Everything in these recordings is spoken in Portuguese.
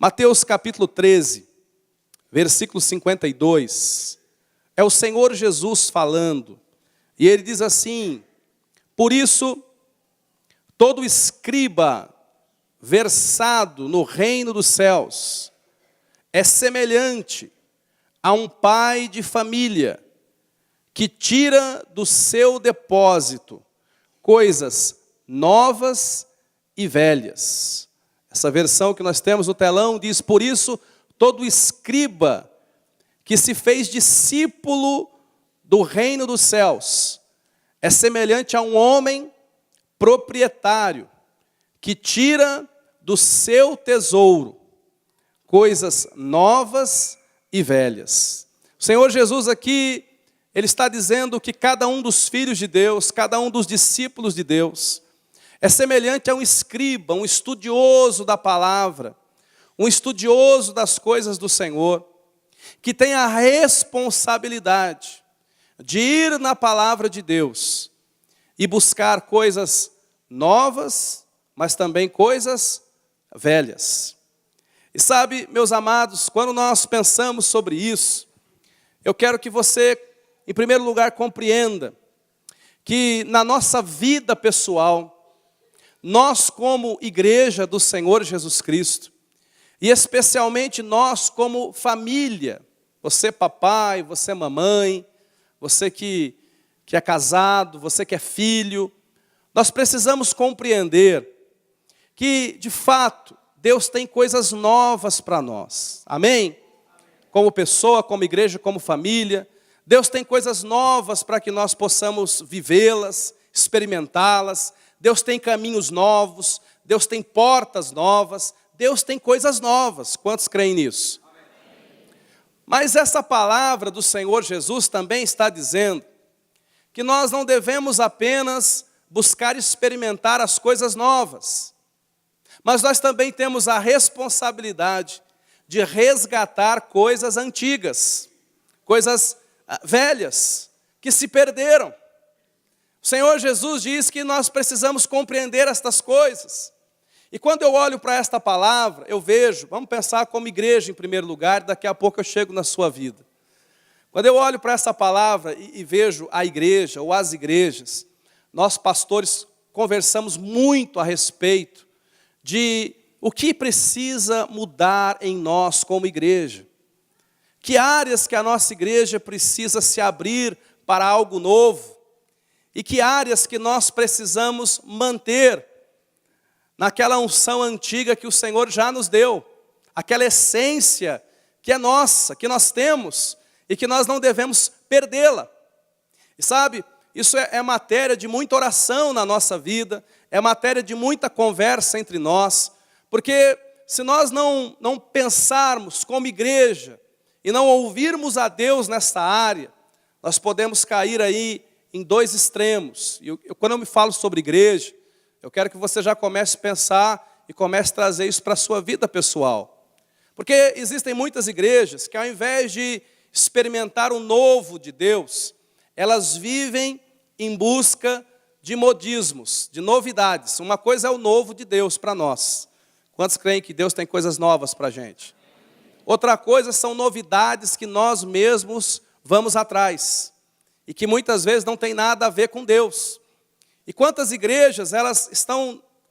Mateus capítulo 13, versículo 52, é o Senhor Jesus falando, e ele diz assim: por isso, todo escriba versado no reino dos céus é semelhante a um pai de família que tira do seu depósito coisas novas e velhas. Essa versão que nós temos no telão diz: por isso, todo escriba que se fez discípulo do reino dos céus é semelhante a um homem proprietário que tira do seu tesouro coisas novas e velhas. O Senhor Jesus aqui, Ele está dizendo que cada um dos filhos de Deus, cada um dos discípulos de Deus, é semelhante a um escriba, um estudioso da palavra, um estudioso das coisas do Senhor, que tem a responsabilidade de ir na palavra de Deus e buscar coisas novas, mas também coisas velhas. E sabe, meus amados, quando nós pensamos sobre isso, eu quero que você, em primeiro lugar, compreenda que na nossa vida pessoal, nós como igreja do Senhor Jesus Cristo, e especialmente nós como família, você papai, você mamãe, você que é casado, você que é filho, nós precisamos compreender que, de fato, Deus tem coisas novas para nós. Amém? Como pessoa, como igreja, como família, Deus tem coisas novas para que nós possamos vivê-las, experimentá-las. Deus tem caminhos novos, Deus tem portas novas, Deus tem coisas novas. Quantos creem nisso? Mas essa palavra do Senhor Jesus também está dizendo que nós não devemos apenas buscar experimentar as coisas novas, mas nós também temos a responsabilidade de resgatar coisas antigas, coisas velhas, que se perderam. O Senhor Jesus diz que nós precisamos compreender estas coisas. E quando eu olho para esta palavra, eu vejo, vamos pensar como igreja em primeiro lugar, daqui a pouco eu chego na sua vida. Quando eu olho para essa palavra e vejo a igreja ou as igrejas, nós pastores conversamos muito a respeito de o que precisa mudar em nós como igreja. Que áreas que a nossa igreja precisa se abrir para algo novo. E que áreas que nós precisamos manter naquela unção antiga que o Senhor já nos deu. Aquela essência que é nossa, que nós temos e que nós não devemos perdê-la. E sabe, isso é matéria de muita oração na nossa vida, é matéria de muita conversa entre nós, porque se nós não pensarmos como igreja e não ouvirmos a Deus nessa área, nós podemos cair aí em dois extremos. E quando eu me falo sobre igreja, eu quero que você já comece a pensar e comece a trazer isso para a sua vida pessoal. Porque existem muitas igrejas que ao invés de experimentar o novo de Deus, elas vivem em busca de modismos, de novidades. Uma coisa é o novo de Deus para nós. Quantos creem que Deus tem coisas novas para a gente? Outra coisa são novidades que nós mesmos vamos atrás. E que muitas vezes não tem nada a ver com Deus. E quantas igrejas, elas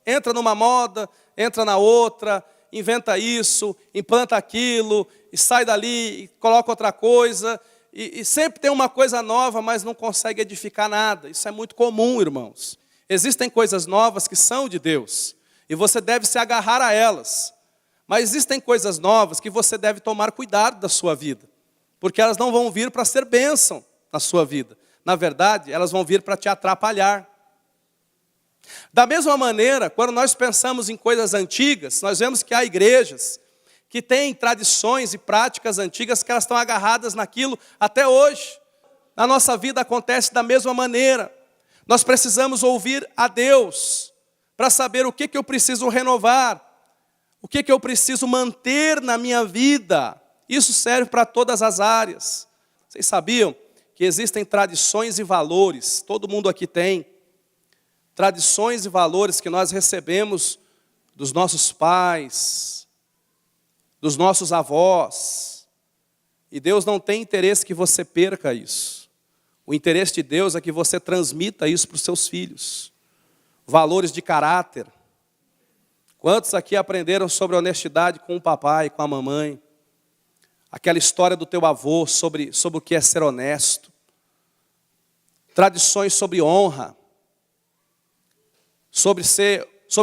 entram numa moda, entra na outra, inventa isso, implanta aquilo, e sai dali, e coloca outra coisa, e sempre tem uma coisa nova, mas não consegue edificar nada. Isso é muito comum, irmãos. Existem coisas novas que são de Deus, e você deve se agarrar a elas. Mas existem coisas novas que você deve tomar cuidado da sua vida, porque elas não vão vir para ser bênção na sua vida. Na verdade, elas vão vir para te atrapalhar. Da mesma maneira, quando nós pensamos em coisas antigas, nós vemos que há igrejas que têm tradições e práticas antigas que elas estão agarradas naquilo até hoje. Na nossa vida acontece da mesma maneira. Nós precisamos ouvir a Deus para saber o que eu preciso renovar, o que eu preciso manter na minha vida. Isso serve para todas as áreas. Vocês sabiam que existem tradições e valores, todo mundo aqui tem, tradições e valores que nós recebemos dos nossos pais, dos nossos avós. E Deus não tem interesse que você perca isso. O interesse de Deus é que você transmita isso para os seus filhos. Valores de caráter. Quantos aqui aprenderam sobre honestidade com o papai, com a mamãe? Aquela história do teu avô sobre o que é ser honesto. Tradições sobre honra. Sobre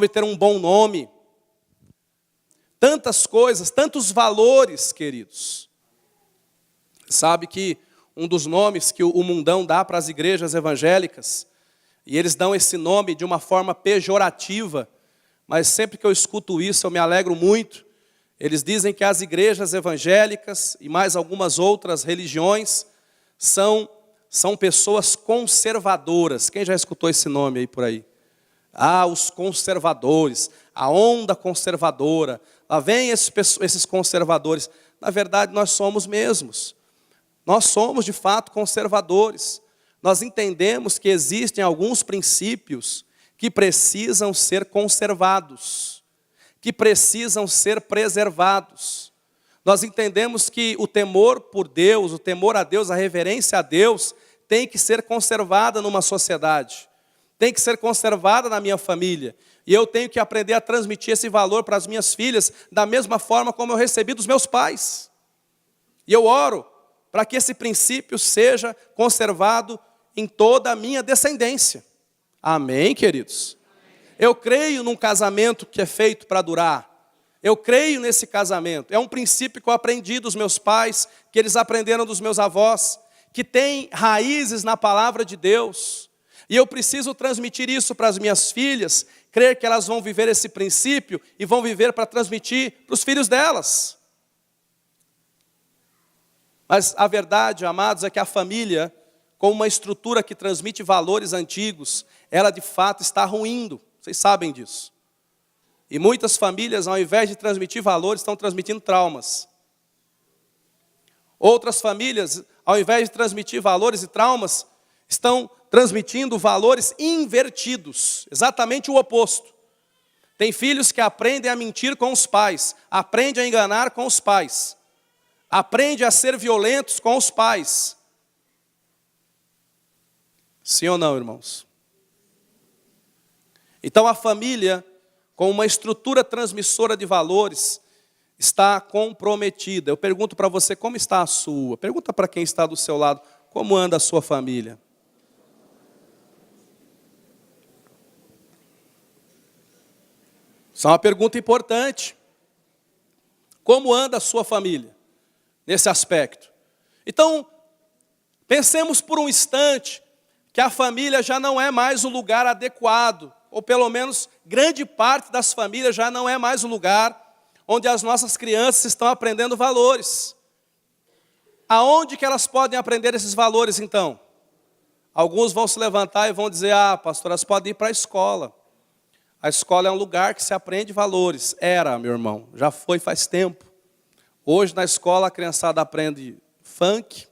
ter um bom nome. Tantas coisas, tantos valores, queridos. Sabe que um dos nomes que o mundão dá para as igrejas evangélicas, e eles dão esse nome de uma forma pejorativa, mas sempre que eu escuto isso eu me alegro muito. Eles dizem que as igrejas evangélicas e mais algumas outras religiões são pessoas conservadoras. Quem já escutou esse nome aí por aí? Ah, os conservadores, a onda conservadora. Lá vem esses conservadores. Na verdade, nós somos mesmos. Nós somos, de fato, conservadores. Nós entendemos que existem alguns princípios que precisam ser conservados, que precisam ser preservados. Nós entendemos que o temor por Deus, o temor a Deus, a reverência a Deus, tem que ser conservada numa sociedade. Tem que ser conservada na minha família. E eu tenho que aprender a transmitir esse valor para as minhas filhas da mesma forma como eu recebi dos meus pais. E eu oro para que esse princípio seja conservado em toda a minha descendência. Amém, queridos? Eu creio num casamento que é feito para durar. Eu creio nesse casamento. É um princípio que eu aprendi dos meus pais, que eles aprenderam dos meus avós, que tem raízes na palavra de Deus. E eu preciso transmitir isso para as minhas filhas, crer que elas vão viver esse princípio e vão viver para transmitir para os filhos delas. Mas a verdade, amados, é que a família, com uma estrutura que transmite valores antigos, ela de fato está ruindo. Vocês sabem disso. E muitas famílias, ao invés de transmitir valores, estão transmitindo traumas. Outras famílias, ao invés de transmitir valores e traumas, estão transmitindo valores invertidos, exatamente o oposto. Tem filhos que aprendem a mentir com os pais, aprendem a enganar com os pais, aprendem a ser violentos com os pais. Sim ou não, irmãos? Então a família, com uma estrutura transmissora de valores, está comprometida. Eu pergunto para você, como está a sua? Pergunta para quem está do seu lado, como anda a sua família? Isso é uma pergunta importante. Como anda a sua família nesse aspecto? Então, pensemos por um instante que a família já não é mais o lugar adequado, ou pelo menos grande parte das famílias já não é mais o lugar onde as nossas crianças estão aprendendo valores. Aonde que elas podem aprender esses valores então? Alguns vão se levantar e vão dizer, pastor, elas podem ir para a escola. A escola é um lugar que se aprende valores. Era, meu irmão, já foi faz tempo. Hoje na escola a criançada aprende funk,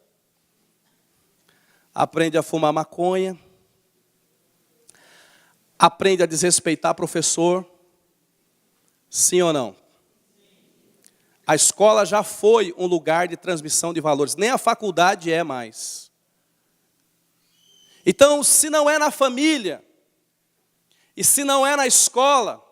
aprende a fumar maconha, aprende a desrespeitar professor. Sim ou não? A escola já foi um lugar de transmissão de valores. Nem a faculdade é mais. Então, se não é na família, e se não é na escola,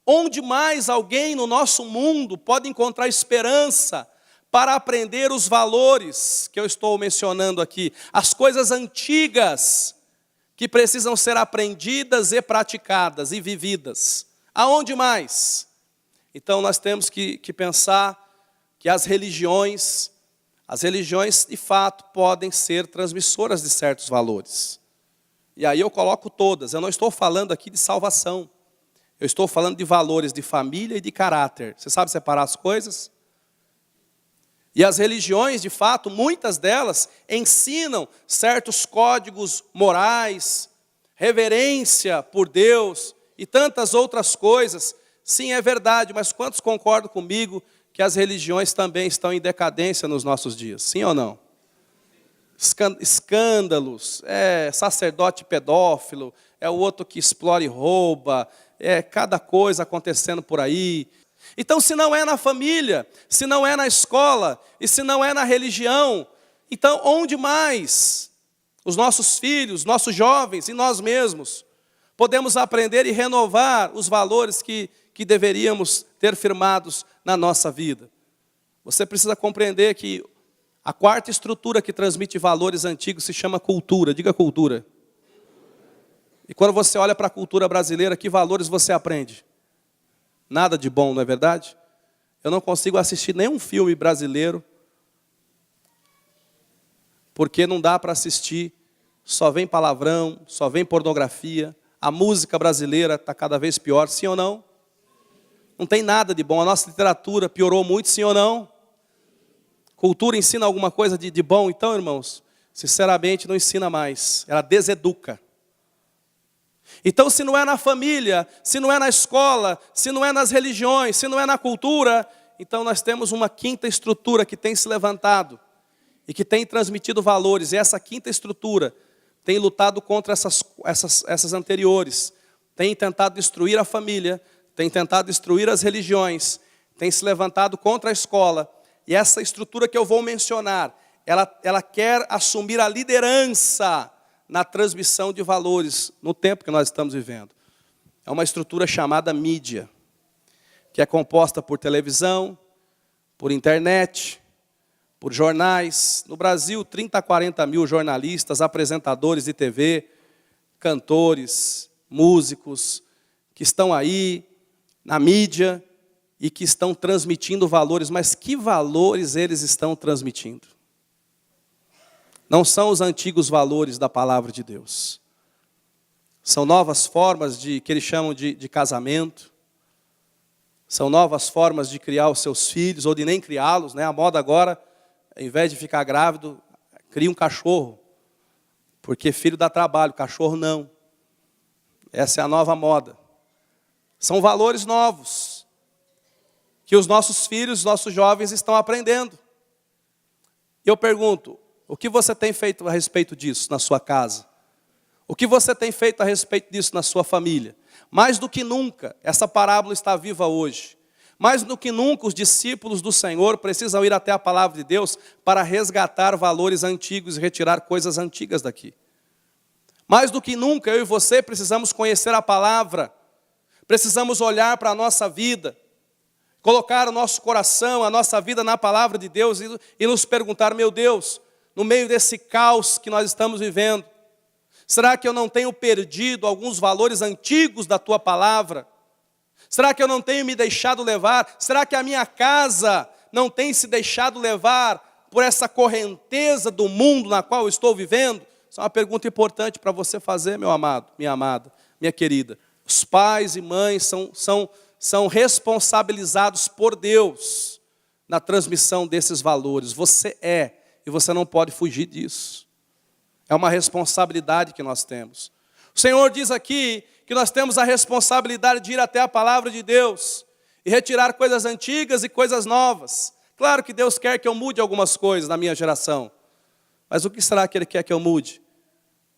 onde mais alguém no nosso mundo pode encontrar esperança para aprender os valores que eu estou mencionando aqui, as coisas antigas que precisam ser aprendidas e praticadas e vividas? Aonde mais? Então nós temos que pensar que as religiões de fato podem ser transmissoras de certos valores. E aí eu coloco todas, eu não estou falando aqui de salvação. Eu estou falando de valores de família e de caráter. Você sabe separar as coisas? E as religiões, de fato, muitas delas ensinam certos códigos morais, reverência por Deus e tantas outras coisas. Sim, é verdade, mas quantos concordam comigo que as religiões também estão em decadência nos nossos dias? Sim ou não? Escândalos, sacerdote pedófilo, é o outro que explora e rouba, cada coisa acontecendo por aí. Então, se não é na família, se não é na escola, e se não é na religião, então onde mais os nossos filhos, nossos jovens e nós mesmos podemos aprender e renovar os valores que deveríamos ter firmados na nossa vida? Você precisa compreender que a quarta estrutura que transmite valores antigos se chama cultura. Diga cultura. E quando você olha para a cultura brasileira, que valores você aprende? Nada de bom, não é verdade? Eu não consigo assistir nenhum filme brasileiro, porque não dá para assistir, só vem palavrão, só vem pornografia. A música brasileira está cada vez pior, sim ou não? Não tem nada de bom. A nossa literatura piorou muito, sim ou não? Cultura ensina alguma coisa de bom? Então, irmãos, sinceramente não ensina mais. Ela deseduca. Então, se não é na família, se não é na escola, se não é nas religiões, se não é na cultura, então nós temos uma quinta estrutura que tem se levantado e que tem transmitido valores. E essa quinta estrutura tem lutado contra essas anteriores, tem tentado destruir a família, tem tentado destruir as religiões, tem se levantado contra a escola. E essa estrutura que eu vou mencionar, ela quer assumir a liderança na transmissão de valores no tempo que nós estamos vivendo. É uma estrutura chamada mídia, que é composta por televisão, por internet, por jornais. No Brasil, 30 a 40 mil jornalistas, apresentadores de TV, cantores, músicos, que estão aí na mídia e que estão transmitindo valores. Mas que valores eles estão transmitindo? Não são os antigos valores da palavra de Deus. São novas formas que eles chamam de casamento. São novas formas de criar os seus filhos, ou de nem criá-los, né? A moda agora, ao invés de ficar grávido, cria um cachorro. Porque filho dá trabalho, cachorro não. Essa é a nova moda. São valores novos que os nossos filhos, os nossos jovens estão aprendendo. Eu pergunto, o que você tem feito a respeito disso na sua casa? O que você tem feito a respeito disso na sua família? Mais do que nunca, essa parábola está viva hoje. Mais do que nunca, os discípulos do Senhor precisam ir até a palavra de Deus para resgatar valores antigos e retirar coisas antigas daqui. Mais do que nunca, eu e você precisamos conhecer a palavra. Precisamos olhar para a nossa vida, colocar o nosso coração, a nossa vida na palavra de Deus e nos perguntar, meu Deus, no meio desse caos que nós estamos vivendo, será que eu não tenho perdido alguns valores antigos da tua palavra? Será que eu não tenho me deixado levar? Será que a minha casa não tem se deixado levar por essa correnteza do mundo na qual eu estou vivendo? Isso é uma pergunta importante para você fazer, meu amado, minha amada, minha querida. Os pais e mães são responsabilizados por Deus na transmissão desses valores. Você é, e você não pode fugir disso. É uma responsabilidade que nós temos. O Senhor diz aqui que nós temos a responsabilidade de ir até a palavra de Deus e retirar coisas antigas e coisas novas. Claro que Deus quer que eu mude algumas coisas na minha geração. Mas o que será que Ele quer que eu mude?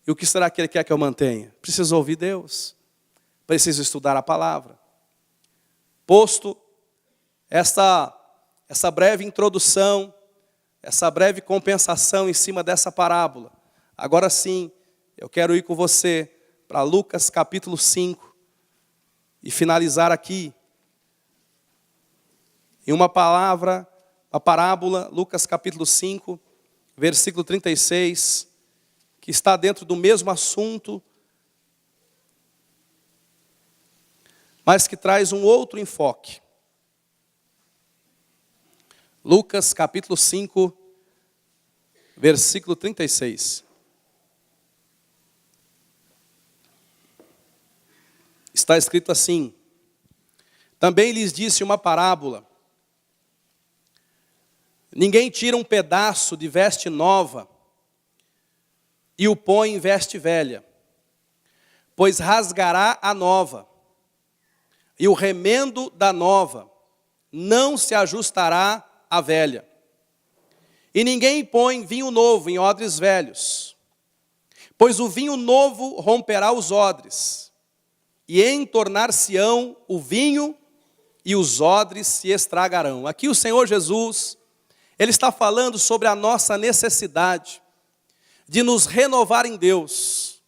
E o que será que Ele quer que eu mantenha? Preciso ouvir Deus. Preciso estudar a palavra. Posto essa breve introdução, essa breve compensação em cima dessa parábola, agora sim, eu quero ir com você para Lucas capítulo 5 e finalizar aqui em uma parábola, Lucas capítulo 5, versículo 36, que está dentro do mesmo assunto, mas que traz um outro enfoque. Lucas capítulo 5, versículo 36. Está escrito assim: também lhes disse uma parábola. Ninguém tira um pedaço de veste nova e o põe em veste velha, pois rasgará a nova, e o remendo da nova não se ajustará à velha. E ninguém põe vinho novo em odres velhos, pois o vinho novo romperá os odres, e entornar-se-ão o vinho, e os odres se estragarão. Aqui o Senhor Jesus, Ele está falando sobre a nossa necessidade de nos renovar em Deus,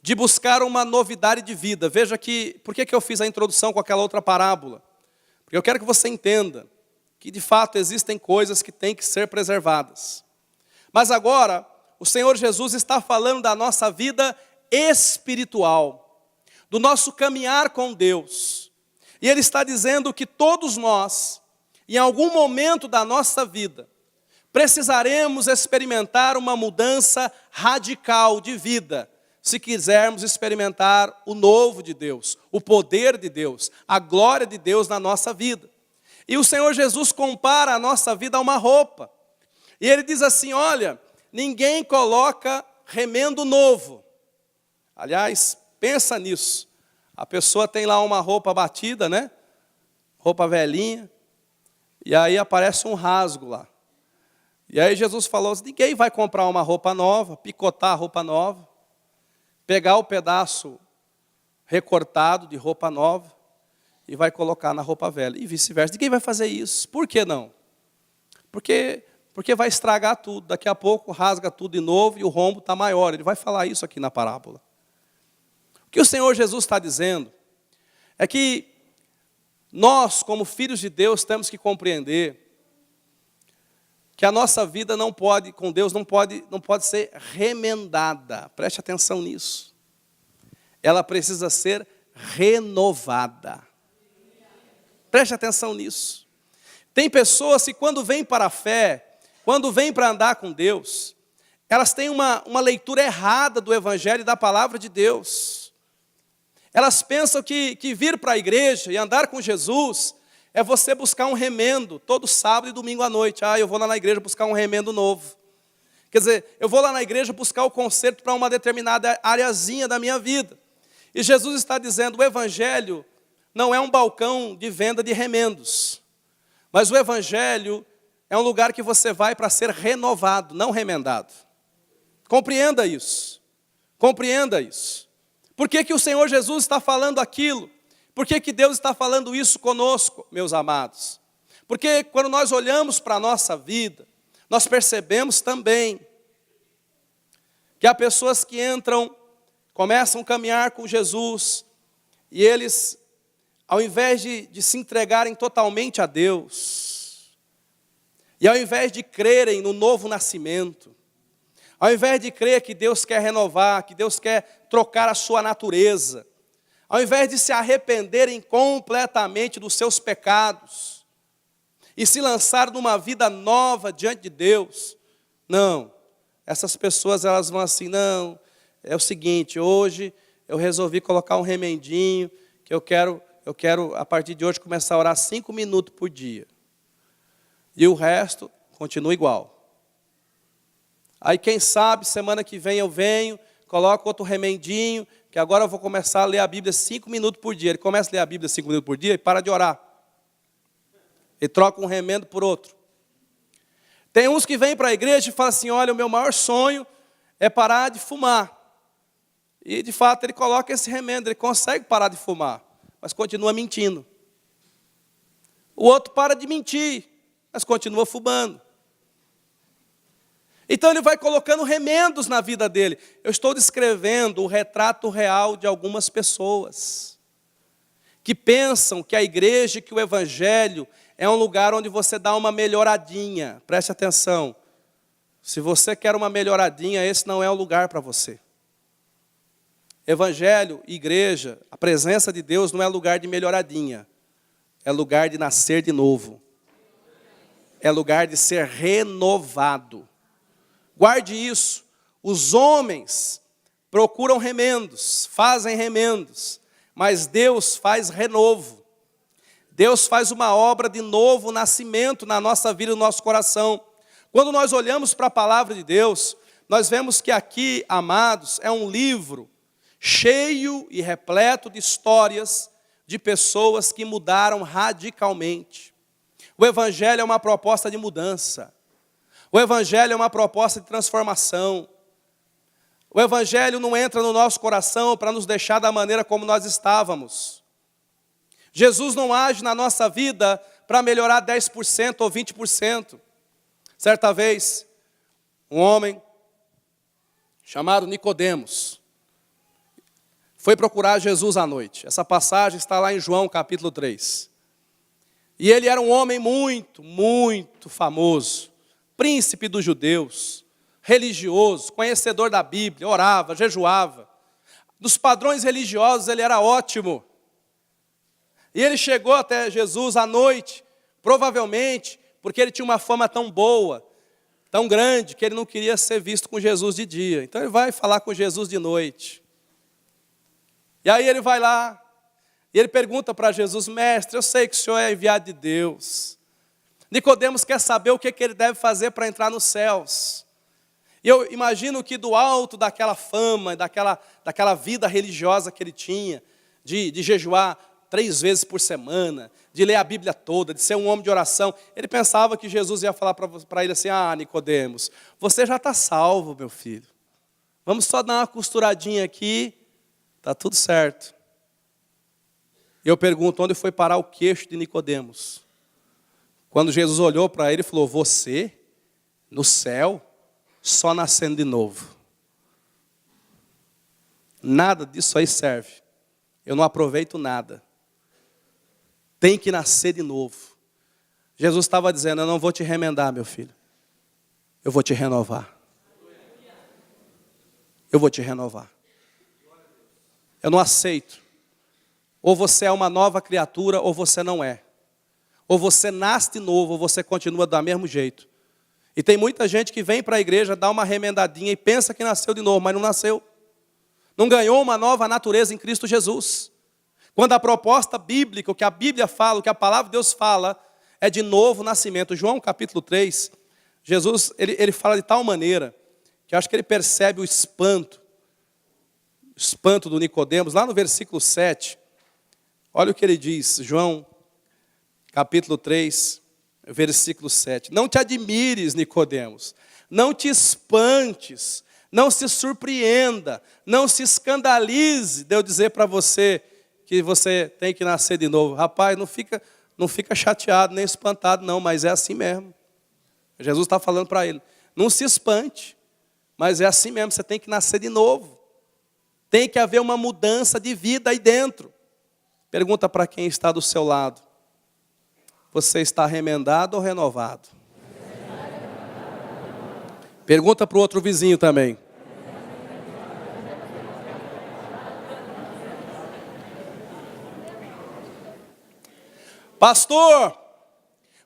de buscar uma novidade de vida. Veja que, por que eu fiz a introdução com aquela outra parábola? Porque eu quero que você entenda que de fato existem coisas que têm que ser preservadas. Mas agora, o Senhor Jesus está falando da nossa vida espiritual, do nosso caminhar com Deus. E Ele está dizendo que todos nós, em algum momento da nossa vida, precisaremos experimentar uma mudança radical de vida, se quisermos experimentar o novo de Deus, o poder de Deus, a glória de Deus na nossa vida. E o Senhor Jesus compara a nossa vida a uma roupa. E Ele diz assim, olha, ninguém coloca remendo novo. Aliás, pensa nisso. A pessoa tem lá uma roupa batida, né? Roupa velhinha. E aí aparece um rasgo lá. E aí Jesus falou assim, ninguém vai comprar uma roupa nova, picotar a roupa nova, pegar o pedaço recortado de roupa nova e vai colocar na roupa velha. E vice-versa. Ninguém vai fazer isso. Por que não? Porque vai estragar tudo. Daqui a pouco rasga tudo de novo e o rombo está maior. Ele vai falar isso aqui na parábola. O que o Senhor Jesus está dizendo é que nós, como filhos de Deus, temos que compreender que a nossa vida não pode, com Deus, não pode ser remendada. Preste atenção nisso. Ela precisa ser renovada. Preste atenção nisso. Tem pessoas que quando vêm para a fé, quando vêm para andar com Deus, elas têm uma leitura errada do Evangelho e da palavra de Deus. Elas pensam que vir para a igreja e andar com Jesus é você buscar um remendo todo sábado e domingo à noite. Eu vou lá na igreja buscar um remendo novo. Quer dizer, eu vou lá na igreja buscar o conserto para uma determinada areazinha da minha vida. E Jesus está dizendo, o Evangelho não é um balcão de venda de remendos. Mas o Evangelho é um lugar que você vai para ser renovado, não remendado. Compreenda isso. Compreenda isso. Por que o Senhor Jesus está falando aquilo? Por que Deus está falando isso conosco, meus amados? Porque quando nós olhamos para a nossa vida, nós percebemos também que há pessoas que começam a caminhar com Jesus, e eles, ao invés de se entregarem totalmente a Deus, e ao invés de crerem no novo nascimento, ao invés de crer que Deus quer renovar, que Deus quer trocar a sua natureza, ao invés de se arrependerem completamente dos seus pecados e se lançar numa vida nova diante de Deus, não, essas pessoas elas vão assim, não, é o seguinte, hoje eu resolvi colocar um remendinho, que eu quero a partir de hoje começar a orar 5 minutos por dia, e o resto continua igual. Aí quem sabe, semana que vem eu venho, coloco outro remendinho, que agora eu vou começar a ler a Bíblia 5 minutos por dia. Ele começa a ler a Bíblia 5 minutos por dia e para de orar. Ele troca um remendo por outro. Tem uns que vêm para a igreja e falam assim, olha, o meu maior sonho é parar de fumar. E de fato ele coloca esse remendo, ele consegue parar de fumar, mas continua mentindo. O outro para de mentir, mas continua fumando. Então ele vai colocando remendos na vida dele. Eu estou descrevendo o retrato real de algumas pessoas que pensam que a igreja, que o Evangelho é um lugar onde você dá uma melhoradinha. Preste atenção. Se você quer uma melhoradinha, esse não é o lugar para você. Evangelho, igreja, a presença de Deus não é lugar de melhoradinha. É lugar de nascer de novo. É lugar de ser renovado. Guarde isso, os homens procuram remendos, fazem remendos, mas Deus faz renovo. Deus faz uma obra de novo nascimento na nossa vida e no nosso coração. Quando nós olhamos para a palavra de Deus, nós vemos que aqui, amados, é um livro cheio e repleto de histórias de pessoas que mudaram radicalmente. O Evangelho é uma proposta de mudança. O Evangelho é uma proposta de transformação. O Evangelho não entra no nosso coração para nos deixar da maneira como nós estávamos. Jesus não age na nossa vida para melhorar 10% ou 20%. Certa vez, um homem chamado Nicodemos foi procurar Jesus à noite. Essa passagem está lá em João capítulo 3. E ele era um homem muito, muito famoso, príncipe dos judeus, religioso, conhecedor da Bíblia, orava, jejuava. Dos padrões religiosos ele era ótimo. E ele chegou até Jesus à noite, provavelmente porque ele tinha uma fama tão boa, tão grande, que ele não queria ser visto com Jesus de dia. Então ele vai falar com Jesus de noite. E aí ele vai lá, e ele pergunta para Jesus: mestre, eu sei que o Senhor é enviado de Deus. Nicodemos quer saber o que ele deve fazer para entrar nos céus. E eu imagino que do alto daquela fama, daquela vida religiosa que ele tinha, de jejuar 3 vezes por semana, de ler a Bíblia toda, de ser um homem de oração, ele pensava que Jesus ia falar para ele assim: ah, Nicodemos, você já está salvo, meu filho. Vamos só dar uma costuradinha aqui, está tudo certo. E eu pergunto, onde foi parar o queixo de Nicodemos? Quando Jesus olhou para ele e falou: você, no céu, só nascendo de novo. Nada disso aí serve. Eu não aproveito nada. Tem que nascer de novo. Jesus estava dizendo: eu não vou te remendar, meu filho. Eu vou te renovar. Eu vou te renovar. Eu não aceito. Ou você é uma nova criatura, ou você não é. Ou você nasce de novo, ou você continua do mesmo jeito. E tem muita gente que vem para a igreja, dá uma remendadinha e pensa que nasceu de novo, mas não nasceu. Não ganhou uma nova natureza em Cristo Jesus. Quando a proposta bíblica, o que a Bíblia fala, o que a palavra de Deus fala, é de novo nascimento. João capítulo 3, Jesus, ele fala de tal maneira, que eu acho que ele percebe o espanto do Nicodemos, lá no versículo 7. Olha o que ele diz, João capítulo 3, versículo 7. Não te admires, Nicodemos, não te espantes, não se surpreenda, não se escandalize de eu dizer para você que você tem que nascer de novo. Rapaz, não fica chateado nem espantado não, mas é assim mesmo. Jesus está falando para ele, não se espante, mas é assim mesmo, você tem que nascer de novo. Tem que haver uma mudança de vida aí dentro. Pergunta para quem está do seu lado: você está remendado ou renovado? Pergunta para o outro vizinho também. Pastor,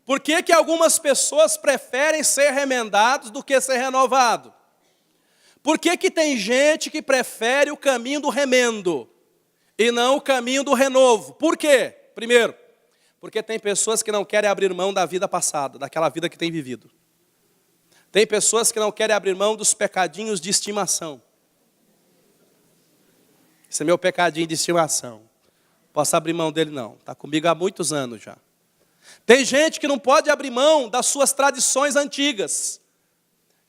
por que algumas pessoas preferem ser remendados do que ser renovado? Por que tem gente que prefere o caminho do remendo e não o caminho do renovo? Por quê? Primeiro, porque tem pessoas que não querem abrir mão da vida passada, daquela vida que tem vivido. Tem pessoas que não querem abrir mão dos pecadinhos de estimação. Esse é meu pecadinho de estimação. Posso abrir mão dele não, está comigo há muitos anos já. Tem gente que não pode abrir mão das suas tradições antigas.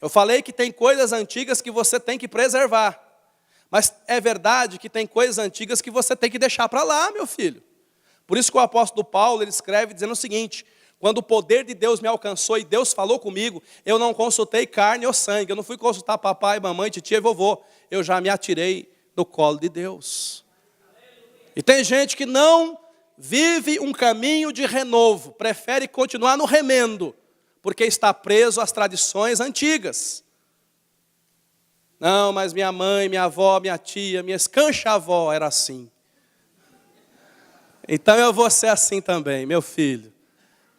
Eu falei que tem coisas antigas que você tem que preservar. Mas é verdade que tem coisas antigas que você tem que deixar para lá, meu filho. Por isso que o apóstolo Paulo, ele escreve dizendo o seguinte: quando o poder de Deus me alcançou e Deus falou comigo, eu não consultei carne ou sangue, eu não fui consultar papai, mamãe, titia e vovô, eu já me atirei no colo de Deus. E tem gente que não vive um caminho de renovo, prefere continuar no remendo, porque está preso às tradições antigas. Não, mas minha mãe, minha avó, minha tia, minha escancha-avó era assim. Então eu vou ser assim também, meu filho.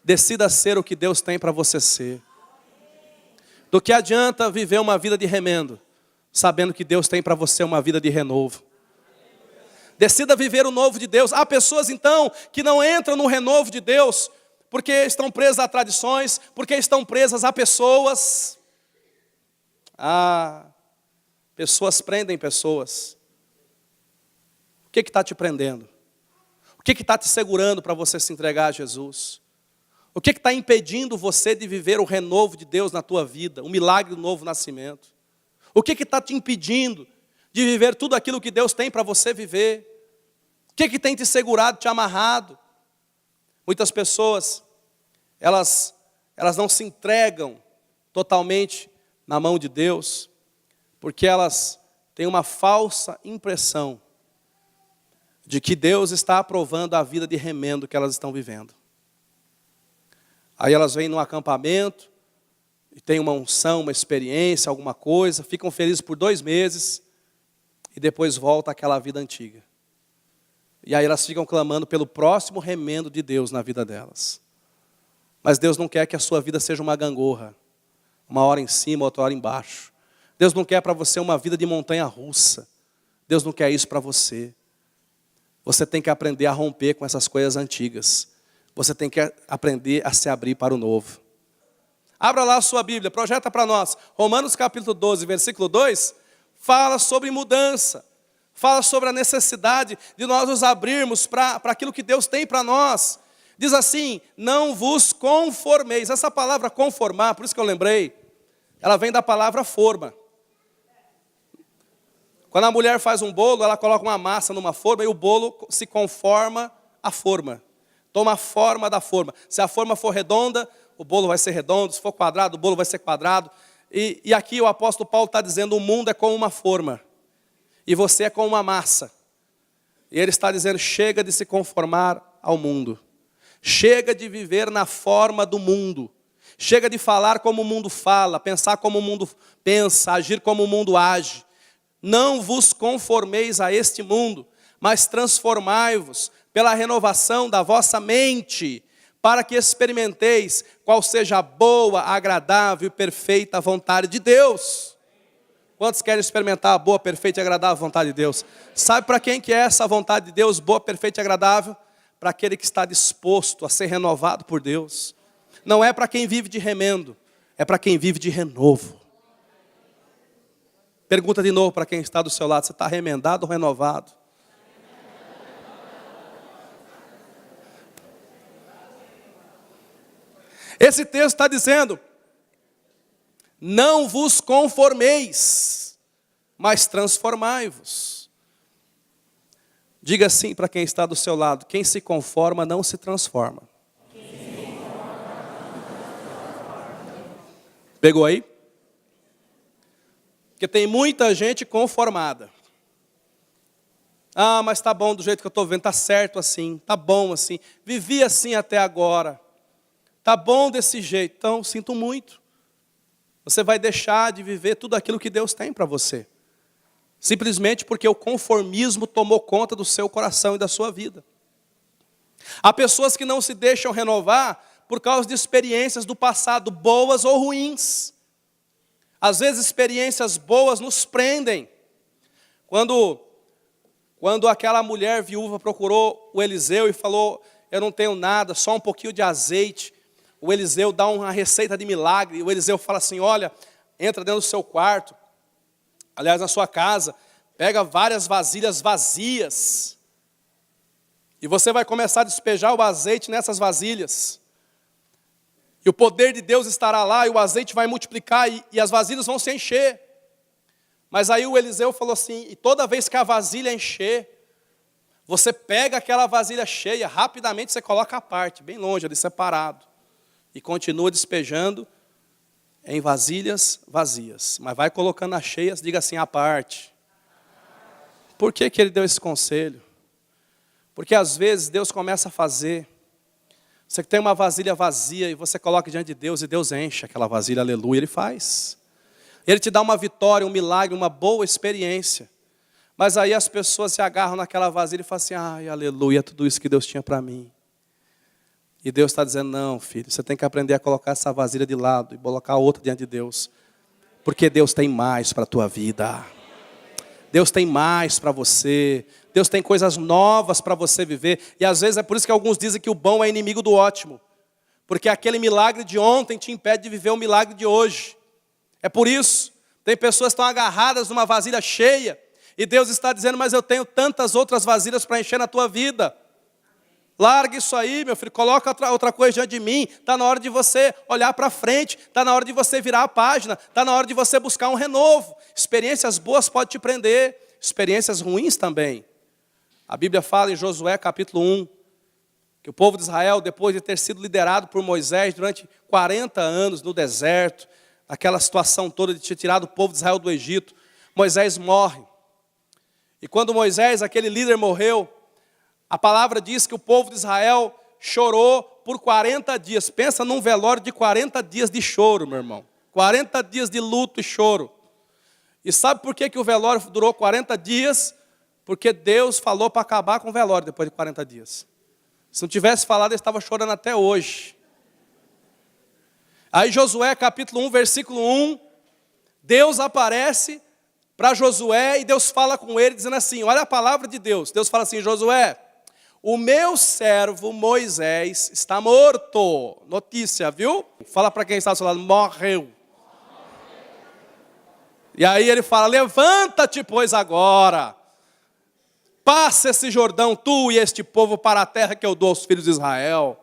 Decida ser o que Deus tem para você ser. Do que adianta viver uma vida de remendo, sabendo que Deus tem para você uma vida de renovo. Decida viver o novo de Deus. Há pessoas então que não entram no renovo de Deus porque estão presas a tradições, porque estão presas a pessoas. Pessoas prendem pessoas. O que está te prendendo? O que está te segurando para você se entregar a Jesus? O que está impedindo você de viver o renovo de Deus na tua vida, o milagre do novo nascimento? O que está te impedindo de viver tudo aquilo que Deus tem para você viver? O que tem te segurado, te amarrado? Muitas pessoas, elas não se entregam totalmente na mão de Deus, porque elas têm uma falsa impressão de que Deus está aprovando a vida de remendo que elas estão vivendo. Aí elas vêm num acampamento, e tem uma unção, uma experiência, alguma coisa, ficam felizes por 2 meses, e depois volta àquela vida antiga. E aí elas ficam clamando pelo próximo remendo de Deus na vida delas. Mas Deus não quer que a sua vida seja uma gangorra, uma hora em cima, outra hora embaixo. Deus não quer para você uma vida de montanha-russa. Deus não quer isso para você. Você tem que aprender a romper com essas coisas antigas. Você tem que aprender a se abrir para o novo. Abra lá a sua Bíblia, projeta para nós. Romanos capítulo 12, versículo 2, fala sobre mudança. Fala sobre a necessidade de nós nos abrirmos para aquilo que Deus tem para nós. Diz assim, não vos conformeis. Essa palavra conformar, por isso que eu lembrei, ela vem da palavra forma. Quando a mulher faz um bolo, ela coloca uma massa numa forma e o bolo se conforma à forma. Toma a forma da forma. Se a forma for redonda, o bolo vai ser redondo. Se for quadrado, o bolo vai ser quadrado. E aqui o apóstolo Paulo está dizendo, o mundo é como uma forma. E você é como uma massa. E ele está dizendo, chega de se conformar ao mundo. Chega de viver na forma do mundo. Chega de falar como o mundo fala, pensar como o mundo pensa, agir como o mundo age. Não vos conformeis a este mundo, mas transformai-vos pela renovação da vossa mente, para que experimenteis qual seja a boa, agradável e perfeita vontade de Deus. Quantos querem experimentar a boa, perfeita e agradável vontade de Deus? Sabe para quem que é essa vontade de Deus, boa, perfeita e agradável? Para aquele que está disposto a ser renovado por Deus. Não é para quem vive de remendo, é para quem vive de renovo. Pergunta de novo para quem está do seu lado, você está remendado ou renovado? Esse texto está dizendo, não vos conformeis, mas transformai-vos. Diga assim para quem está do seu lado, quem se conforma não se transforma. Pegou aí? Porque tem muita gente conformada. Ah, mas tá bom do jeito que eu estou vendo, tá certo assim, tá bom assim, vivi assim até agora. Tá bom desse jeito, então sinto muito. Você vai deixar de viver tudo aquilo que Deus tem para você. Simplesmente porque o conformismo tomou conta do seu coração e da sua vida. Há pessoas que não se deixam renovar por causa de experiências do passado, boas ou ruins. Às vezes experiências boas nos prendem. Quando aquela mulher viúva procurou o Eliseu e falou, eu não tenho nada, só um pouquinho de azeite. O Eliseu dá uma receita de milagre. O Eliseu fala assim, olha, entra dentro do seu quarto, aliás, na sua casa, pega várias vasilhas vazias. E você vai começar a despejar o azeite nessas vasilhas. E o poder de Deus estará lá, e o azeite vai multiplicar, e as vasilhas vão se encher. Mas aí o Eliseu falou assim, e toda vez que a vasilha encher, você pega aquela vasilha cheia, rapidamente você coloca à parte, bem longe, ali separado. E continua despejando em vasilhas vazias. Mas vai colocando as cheias, diga assim, à parte. Por que ele deu esse conselho? Porque às vezes Deus começa a fazer. Você tem uma vasilha vazia e você coloca diante de Deus e Deus enche aquela vasilha, aleluia, Ele faz. Ele te dá uma vitória, um milagre, uma boa experiência. Mas aí as pessoas se agarram naquela vasilha e falam assim, ai, aleluia, tudo isso que Deus tinha para mim. E Deus está dizendo, não, filho, você tem que aprender a colocar essa vasilha de lado e colocar outra diante de Deus. Porque Deus tem mais para a tua vida. Deus tem mais para você. Deus tem coisas novas para você viver. E às vezes é por isso que alguns dizem que o bom é inimigo do ótimo. Porque aquele milagre de ontem te impede de viver o milagre de hoje. É por isso. Tem pessoas que estão agarradas numa vasilha cheia. E Deus está dizendo, mas eu tenho tantas outras vasilhas para encher na tua vida. Larga isso aí, meu filho, coloca outra coisa diante de mim. Está na hora de você olhar para frente. Está na hora de você virar a página. Está na hora de você buscar um renovo. Experiências boas podem te prender. Experiências ruins também. A Bíblia fala em Josué capítulo 1. Que o povo de Israel, depois de ter sido liderado por Moisés durante 40 anos no deserto, aquela situação toda de ter tirado o povo de Israel do Egito, Moisés morre. E quando Moisés, aquele líder, morreu, a palavra diz que o povo de Israel chorou por 40 dias. Pensa num velório de 40 dias de choro, meu irmão. 40 dias de luto e choro. E sabe por que o velório durou 40 dias? Porque Deus falou para acabar com o velório depois de 40 dias. Se não tivesse falado, ele estava chorando até hoje. Aí Josué, capítulo 1, versículo 1, Deus aparece para Josué e Deus fala com ele, dizendo assim, olha a palavra de Deus. Deus fala assim, Josué, o meu servo Moisés está morto. Notícia, viu? Fala para quem está do seu lado, morreu. E aí ele fala, levanta-te, pois agora. Passa esse Jordão, tu e este povo, para a terra que eu dou aos filhos de Israel.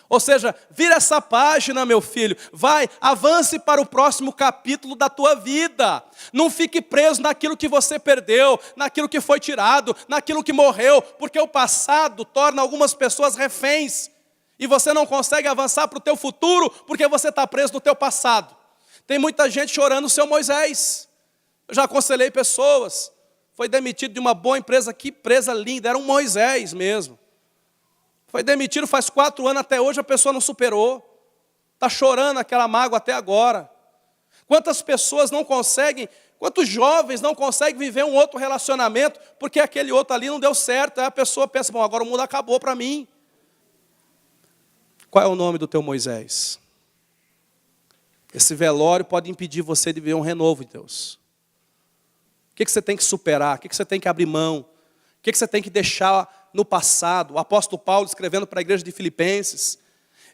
Ou seja, vira essa página, meu filho. Vai, avance para o próximo capítulo da tua vida. Não fique preso naquilo que você perdeu, naquilo que foi tirado, naquilo que morreu. Porque o passado torna algumas pessoas reféns. E você não consegue avançar para o teu futuro, porque você está preso no teu passado. Tem muita gente chorando o seu Moisés. Eu já aconselhei pessoas. Foi demitido de uma boa empresa, que empresa linda, era um Moisés mesmo. Foi demitido faz 4 anos, até hoje a pessoa não superou. Está chorando aquela mágoa até agora. Quantas pessoas não conseguem, quantos jovens não conseguem viver um outro relacionamento, porque aquele outro ali não deu certo. Aí a pessoa pensa, bom, agora o mundo acabou para mim. Qual é o nome do teu Moisés? Esse velório pode impedir você de viver um renovo em Deus. O que você tem que superar? O que você tem que abrir mão? O que você tem que deixar no passado? O apóstolo Paulo, escrevendo para a igreja de Filipenses,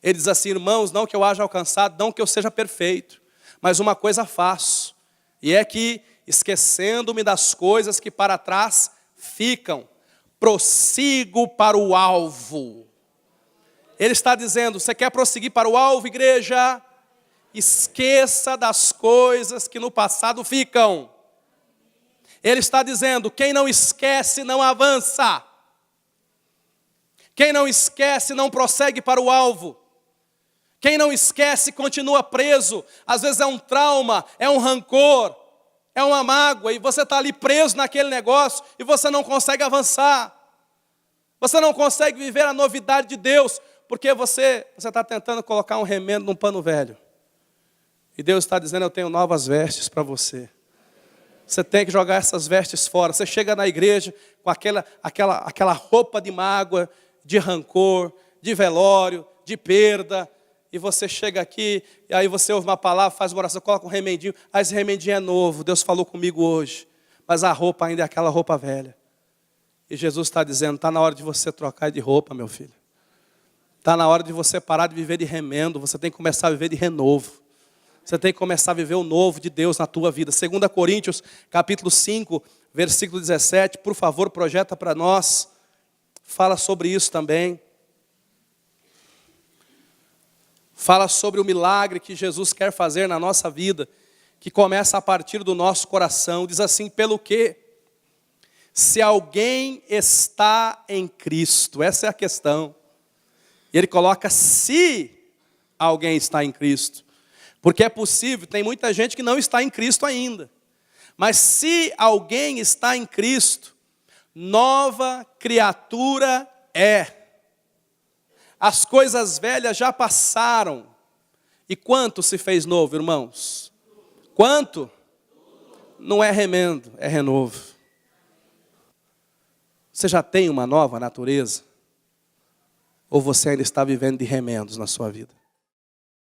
ele diz assim, irmãos, não que eu haja alcançado, não que eu seja perfeito, mas uma coisa faço, e é que, esquecendo-me das coisas que para trás ficam, prossigo para o alvo. Ele está dizendo, você quer prosseguir para o alvo, igreja? Esqueça das coisas que no passado ficam. Ele está dizendo, quem não esquece não avança. Quem não esquece não prossegue para o alvo. Quem não esquece continua preso. Às vezes é um trauma, é um rancor, é uma mágoa. E você está ali preso naquele negócio e você não consegue avançar. Você não consegue viver a novidade de Deus. Porque você está tentando colocar um remendo num pano velho. E Deus está dizendo, eu tenho novas vestes para você. Você tem que jogar essas vestes fora. Você chega na igreja com aquela roupa de mágoa, de rancor, de velório, de perda. E você chega aqui, e aí você ouve uma palavra, faz uma oração, coloca um remendinho. Ah, esse remendinho é novo, Deus falou comigo hoje. Mas a roupa ainda é aquela roupa velha. E Jesus está dizendo, está na hora de você trocar de roupa, meu filho. Está na hora de você parar de viver de remendo. Você tem que começar a viver de renovo. Você tem que começar a viver o novo de Deus na tua vida. 2 Coríntios, capítulo 5, versículo 17. Por favor, projeta para nós. Fala sobre isso também. Fala sobre o milagre que Jesus quer fazer na nossa vida, que começa a partir do nosso coração. Diz assim, pelo que? Se alguém está em Cristo. Essa é a questão. E ele coloca, se alguém está em Cristo. Porque é possível, tem muita gente que não está em Cristo ainda. Mas se alguém está em Cristo, nova criatura é. As coisas velhas já passaram. E quanto se fez novo, irmãos? Quanto? Não é remendo, é renovo. Você já tem uma nova natureza? Ou você ainda está vivendo de remendos na sua vida?